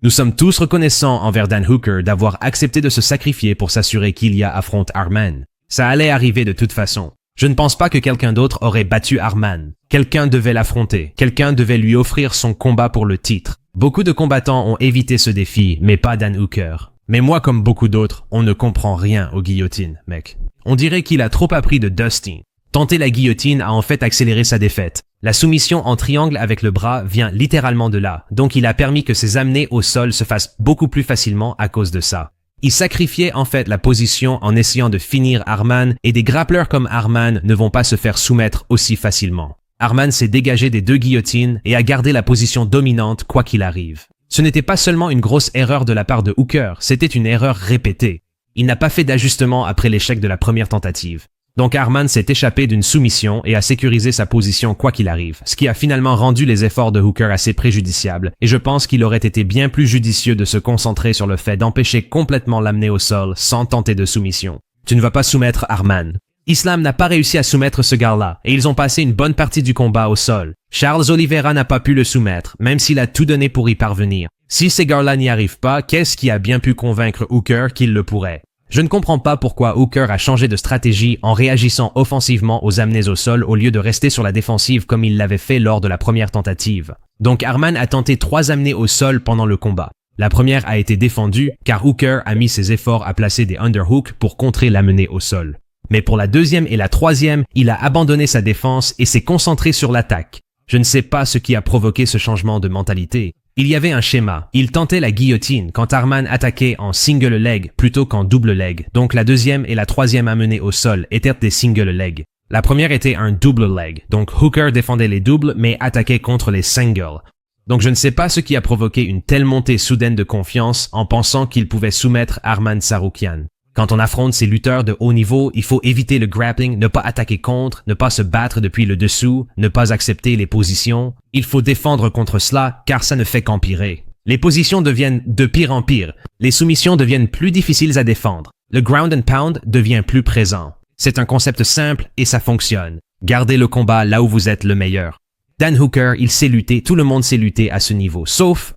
Nous sommes tous reconnaissants envers Dan Hooker d'avoir accepté de se sacrifier pour s'assurer qu'Ilya affronte Arman. Ça allait arriver de toute façon. Je ne pense pas que quelqu'un d'autre aurait battu Arman. Quelqu'un devait l'affronter. Quelqu'un devait lui offrir son combat pour le titre. Beaucoup de combattants ont évité ce défi, mais pas Dan Hooker. Mais moi, comme beaucoup d'autres, on ne comprend rien aux guillotines, mec. On dirait qu'il a trop appris de Dusty. Tenter la guillotine a en fait accéléré sa défaite. La soumission en triangle avec le bras vient littéralement de là, donc il a permis que ses amenées au sol se fassent beaucoup plus facilement à cause de ça. Il sacrifiait en fait la position en essayant de finir Arman, et des grappleurs comme Arman ne vont pas se faire soumettre aussi facilement. Arman s'est dégagé des deux guillotines et a gardé la position dominante quoi qu'il arrive. Ce n'était pas seulement une grosse erreur de la part de Hooker, c'était une erreur répétée. Il n'a pas fait d'ajustement après l'échec de la première tentative. Donc Arman s'est échappé d'une soumission et a sécurisé sa position quoi qu'il arrive, ce qui a finalement rendu les efforts de Hooker assez préjudiciables, et je pense qu'il aurait été bien plus judicieux de se concentrer sur le fait d'empêcher complètement l'amener au sol sans tenter de soumission. Tu ne vas pas soumettre Arman. Islam n'a pas réussi à soumettre ce gars-là, et ils ont passé une bonne partie du combat au sol. Charles Oliveira n'a pas pu le soumettre, même s'il a tout donné pour y parvenir. Si ces gars-là n'y arrivent pas, qu'est-ce qui a bien pu convaincre Hooker qu'il le pourrait? Je ne comprends pas pourquoi Hooker a changé de stratégie en réagissant offensivement aux amenées au sol au lieu de rester sur la défensive comme il l'avait fait lors de la première tentative. Donc Arman a tenté 3 amenées au sol pendant le combat. La première a été défendue car Hooker a mis ses efforts à placer des underhooks pour contrer l'amenée au sol. Mais pour la deuxième et la troisième, il a abandonné sa défense et s'est concentré sur l'attaque. Je ne sais pas ce qui a provoqué ce changement de mentalité. Il y avait un schéma. Il tentait la guillotine quand Arman attaquait en single leg plutôt qu'en double leg. Donc la deuxième et la troisième amenées au sol étaient des single leg. La première était un double leg. Donc Hooker défendait les doubles mais attaquait contre les singles. Donc je ne sais pas ce qui a provoqué une telle montée soudaine de confiance en pensant qu'il pouvait soumettre Arman Tsarukyan. Quand on affronte ces lutteurs de haut niveau, il faut éviter le grappling, ne pas attaquer contre, ne pas se battre depuis le dessous, ne pas accepter les positions. Il faut défendre contre cela, car ça ne fait qu'empirer. Les positions deviennent de pire en pire. Les soumissions deviennent plus difficiles à défendre. Le ground and pound devient plus présent. C'est un concept simple et ça fonctionne. Gardez le combat là où vous êtes le meilleur. Dan Hooker, il sait lutter, tout le monde sait lutter à ce niveau, sauf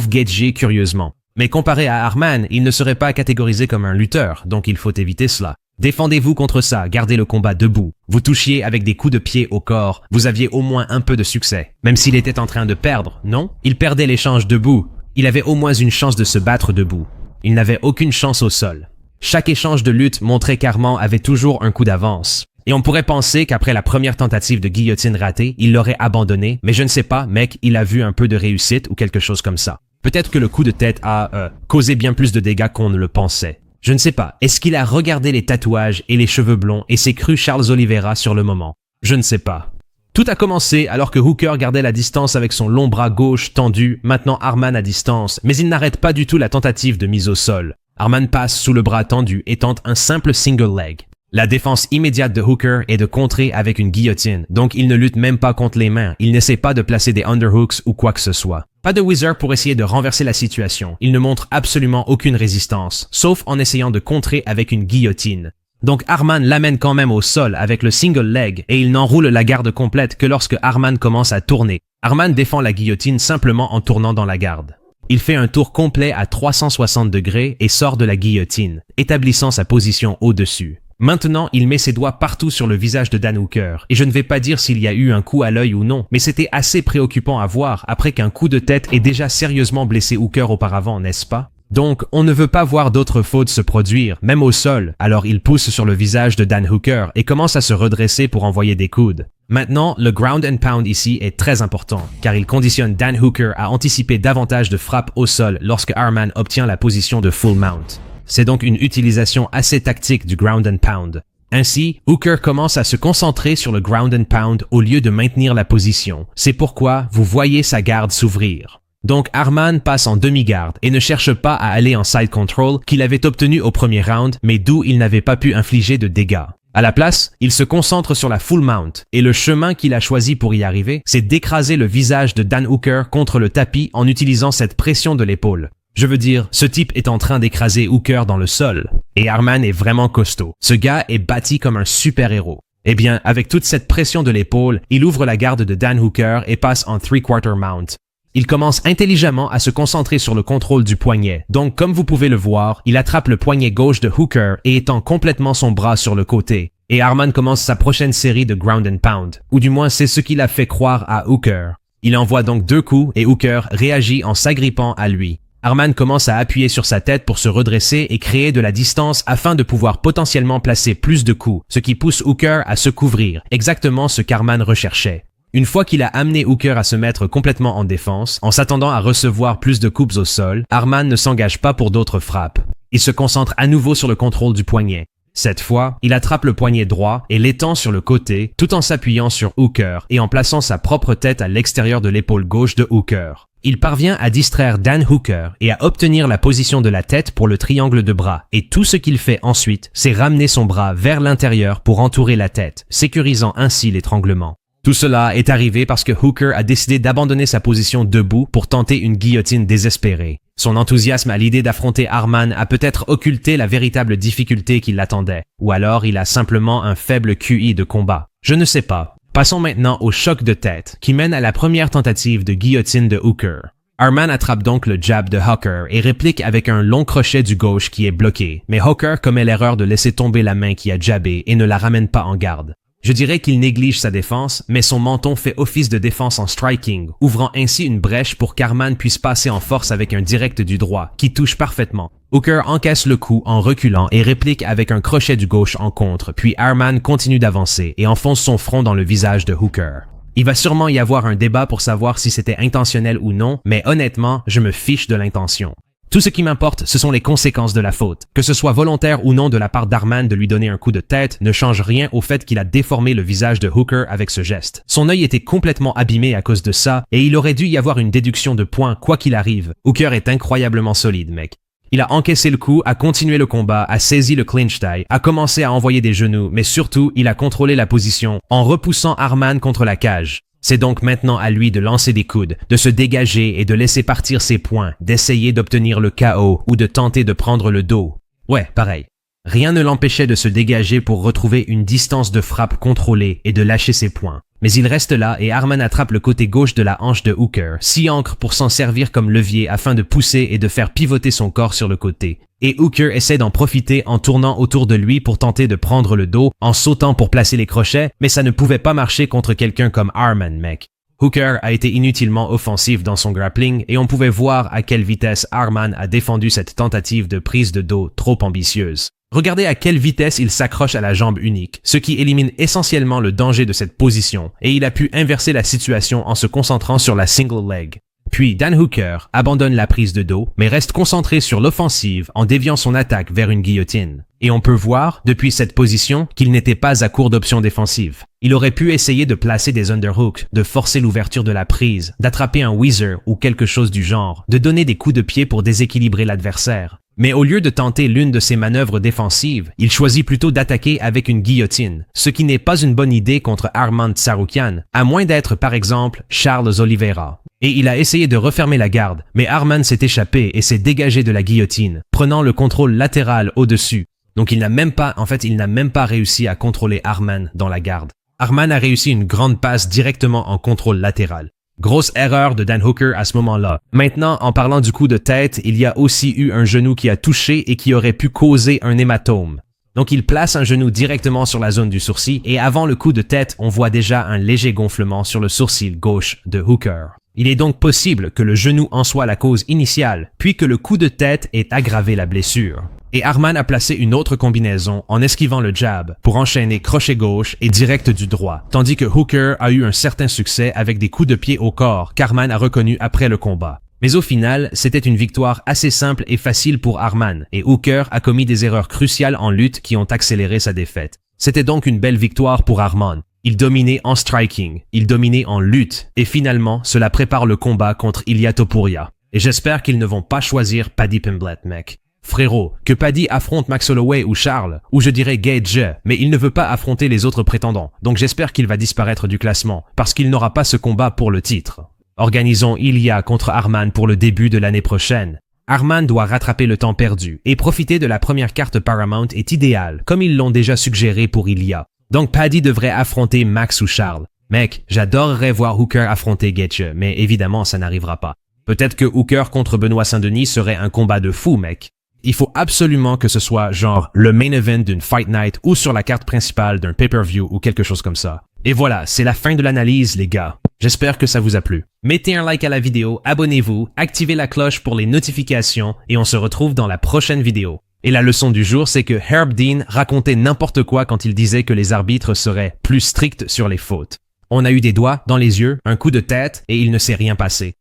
Gaethje curieusement. Mais comparé à Arman, il ne serait pas catégorisé comme un lutteur, donc il faut éviter cela. Défendez-vous contre ça, gardez le combat debout. Vous touchiez avec des coups de pied au corps, vous aviez au moins un peu de succès. Même s'il était en train de perdre, non? Il perdait l'échange debout. Il avait au moins une chance de se battre debout. Il n'avait aucune chance au sol. Chaque échange de lutte montrait qu'Arman avait toujours un coup d'avance. Et on pourrait penser qu'après la première tentative de guillotine ratée, il l'aurait abandonné, mais je ne sais pas, mec, il a vu un peu de réussite ou quelque chose comme ça. Peut-être que le coup de tête a causé bien plus de dégâts qu'on ne le pensait. Je ne sais pas. Est-ce qu'il a regardé les tatouages et les cheveux blonds et s'est cru Charles Oliveira sur le moment? Je ne sais pas. Tout a commencé alors que Hooker gardait la distance avec son long bras gauche tendu, maintenant Arman à distance, mais il n'arrête pas du tout la tentative de mise au sol. Arman passe sous le bras tendu et tente un simple single leg. La défense immédiate de Hooker est de contrer avec une guillotine, donc il ne lutte même pas contre les mains, il n'essaie pas de placer des underhooks ou quoi que ce soit. Pas de whizzer pour essayer de renverser la situation, il ne montre absolument aucune résistance, sauf en essayant de contrer avec une guillotine. Donc Arman l'amène quand même au sol avec le single leg et il n'enroule la garde complète que lorsque Arman commence à tourner. Arman défend la guillotine simplement en tournant dans la garde. Il fait un tour complet à 360 degrés et sort de la guillotine, établissant sa position au-dessus. Maintenant, il met ses doigts partout sur le visage de Dan Hooker, et je ne vais pas dire s'il y a eu un coup à l'œil ou non, mais c'était assez préoccupant à voir après qu'un coup de tête ait déjà sérieusement blessé Hooker auparavant, n'est-ce pas? Donc, on ne veut pas voir d'autres fautes se produire, même au sol, alors il pousse sur le visage de Dan Hooker et commence à se redresser pour envoyer des coudes. Maintenant, le ground and pound ici est très important, car il conditionne Dan Hooker à anticiper davantage de frappes au sol lorsque Arman obtient la position de full mount. C'est donc une utilisation assez tactique du ground and pound. Ainsi, Hooker commence à se concentrer sur le ground and pound au lieu de maintenir la position. C'est pourquoi vous voyez sa garde s'ouvrir. Donc Arman passe en demi-garde et ne cherche pas à aller en side control qu'il avait obtenu au premier round, mais d'où il n'avait pas pu infliger de dégâts. À la place, il se concentre sur la full mount, et le chemin qu'il a choisi pour y arriver, c'est d'écraser le visage de Dan Hooker contre le tapis en utilisant cette pression de l'épaule. Je veux dire, ce type est en train d'écraser Hooker dans le sol. Et Arman est vraiment costaud. Ce gars est bâti comme un super-héros. Eh bien, avec toute cette pression de l'épaule, il ouvre la garde de Dan Hooker et passe en 3/4 mount. Il commence intelligemment à se concentrer sur le contrôle du poignet. Donc, comme vous pouvez le voir, il attrape le poignet gauche de Hooker et étend complètement son bras sur le côté. Et Arman commence sa prochaine série de ground and pound. Ou du moins, c'est ce qu'il a fait croire à Hooker. Il envoie donc 2 coups et Hooker réagit en s'agrippant à lui. Arman commence à appuyer sur sa tête pour se redresser et créer de la distance afin de pouvoir potentiellement placer plus de coups, ce qui pousse Hooker à se couvrir, exactement ce qu'Arman recherchait. Une fois qu'il a amené Hooker à se mettre complètement en défense, en s'attendant à recevoir plus de coups au sol, Arman ne s'engage pas pour d'autres frappes. Il se concentre à nouveau sur le contrôle du poignet. Cette fois, il attrape le poignet droit et l'étend sur le côté, tout en s'appuyant sur Hooker et en plaçant sa propre tête à l'extérieur de l'épaule gauche de Hooker. Il parvient à distraire Dan Hooker et à obtenir la position de la tête pour le triangle de bras, et tout ce qu'il fait ensuite, c'est ramener son bras vers l'intérieur pour entourer la tête, sécurisant ainsi l'étranglement. Tout cela est arrivé parce que Hooker a décidé d'abandonner sa position debout pour tenter une guillotine désespérée. Son enthousiasme à l'idée d'affronter Arman a peut-être occulté la véritable difficulté qui l'attendait, ou alors il a simplement un faible QI de combat. Je ne sais pas. Passons maintenant au choc de tête qui mène à la première tentative de guillotine de Hooker. Arman attrape donc le jab de Hooker et réplique avec un long crochet du gauche qui est bloqué, mais Hooker commet l'erreur de laisser tomber la main qui a jabbé et ne la ramène pas en garde. Je dirais qu'il néglige sa défense, mais son menton fait office de défense en striking, ouvrant ainsi une brèche pour qu'Arman puisse passer en force avec un direct du droit, qui touche parfaitement. Hooker encaisse le coup en reculant et réplique avec un crochet du gauche en contre, puis Arman continue d'avancer et enfonce son front dans le visage de Hooker. Il va sûrement y avoir un débat pour savoir si c'était intentionnel ou non, mais honnêtement, je me fiche de l'intention. Tout ce qui m'importe, ce sont les conséquences de la faute. Que ce soit volontaire ou non de la part d'Arman de lui donner un coup de tête ne change rien au fait qu'il a déformé le visage de Hooker avec ce geste. Son œil était complètement abîmé à cause de ça, et il aurait dû y avoir une déduction de points quoi qu'il arrive. Hooker est incroyablement solide, mec. Il a encaissé le coup, a continué le combat, a saisi le clinch tie, a commencé à envoyer des genoux, mais surtout, il a contrôlé la position en repoussant Arman contre la cage. C'est donc maintenant à lui de lancer des coudes, de se dégager et de laisser partir ses poings, d'essayer d'obtenir le KO ou de tenter de prendre le dos. Ouais, pareil. Rien ne l'empêchait de se dégager pour retrouver une distance de frappe contrôlée et de lâcher ses poings. Mais il reste là et Arman attrape le côté gauche de la hanche de Hooker, s'y ancre pour s'en servir comme levier afin de pousser et de faire pivoter son corps sur le côté. Et Hooker essaie d'en profiter en tournant autour de lui pour tenter de prendre le dos, en sautant pour placer les crochets, mais ça ne pouvait pas marcher contre quelqu'un comme Arman, mec. Hooker a été inutilement offensif dans son grappling et on pouvait voir à quelle vitesse Arman a défendu cette tentative de prise de dos trop ambitieuse. Regardez à quelle vitesse il s'accroche à la jambe unique, ce qui élimine essentiellement le danger de cette position, et il a pu inverser la situation en se concentrant sur la single leg. Puis Dan Hooker abandonne la prise de dos, mais reste concentré sur l'offensive en déviant son attaque vers une guillotine. Et on peut voir, depuis cette position, qu'il n'était pas à court d'options défensives. Il aurait pu essayer de placer des underhooks, de forcer l'ouverture de la prise, d'attraper un whizzer ou quelque chose du genre, de donner des coups de pied pour déséquilibrer l'adversaire. Mais au lieu de tenter l'une de ces manœuvres défensives, il choisit plutôt d'attaquer avec une guillotine, ce qui n'est pas une bonne idée contre Arman Tsarukyan, à moins d'être par exemple Charles Oliveira. Et il a essayé de refermer la garde, mais Arman s'est échappé et s'est dégagé de la guillotine, prenant le contrôle latéral au-dessus. Donc il n'a même pas réussi à contrôler Arman dans la garde. Arman a réussi une grande passe directement en contrôle latéral. Grosse erreur de Dan Hooker à ce moment-là. Maintenant, en parlant du coup de tête, il y a aussi eu un genou qui a touché et qui aurait pu causer un hématome. Donc il place un genou directement sur la zone du sourcil et avant le coup de tête, on voit déjà un léger gonflement sur le sourcil gauche de Hooker. Il est donc possible que le genou en soit la cause initiale, puis que le coup de tête ait aggravé la blessure. Et Arman a placé une autre combinaison en esquivant le jab pour enchaîner crochet gauche et direct du droit, tandis que Hooker a eu un certain succès avec des coups de pied au corps qu'Arman a reconnu après le combat. Mais au final, c'était une victoire assez simple et facile pour Arman, et Hooker a commis des erreurs cruciales en lutte qui ont accéléré sa défaite. C'était donc une belle victoire pour Arman. Il dominait en striking, il dominait en lutte, et finalement, cela prépare le combat contre Ilia Topuria. Et j'espère qu'ils ne vont pas choisir Paddy Pimblett, mec. Frérot, que Paddy affronte Max Holloway ou Charles, ou je dirais Gage, mais il ne veut pas affronter les autres prétendants, donc j'espère qu'il va disparaître du classement, parce qu'il n'aura pas ce combat pour le titre. Organisons Ilia contre Arman pour le début de l'année prochaine. Arman doit rattraper le temps perdu, et profiter de la première carte Paramount est idéal, comme ils l'ont déjà suggéré pour Ilia. Donc Paddy devrait affronter Max ou Charles. Mec, j'adorerais voir Hooker affronter Gaethje, mais évidemment ça n'arrivera pas. Peut-être que Hooker contre Benoît Saint-Denis serait un combat de fou, mec. Il faut absolument que ce soit genre le main event d'une Fight Night ou sur la carte principale d'un pay-per-view ou quelque chose comme ça. Et voilà, c'est la fin de l'analyse, les gars. J'espère que ça vous a plu. Mettez un like à la vidéo, abonnez-vous, activez la cloche pour les notifications et on se retrouve dans la prochaine vidéo. Et la leçon du jour, c'est que Herb Dean racontait n'importe quoi quand il disait que les arbitres seraient plus stricts sur les fautes. On a eu des doigts dans les yeux, un coup de tête et il ne s'est rien passé.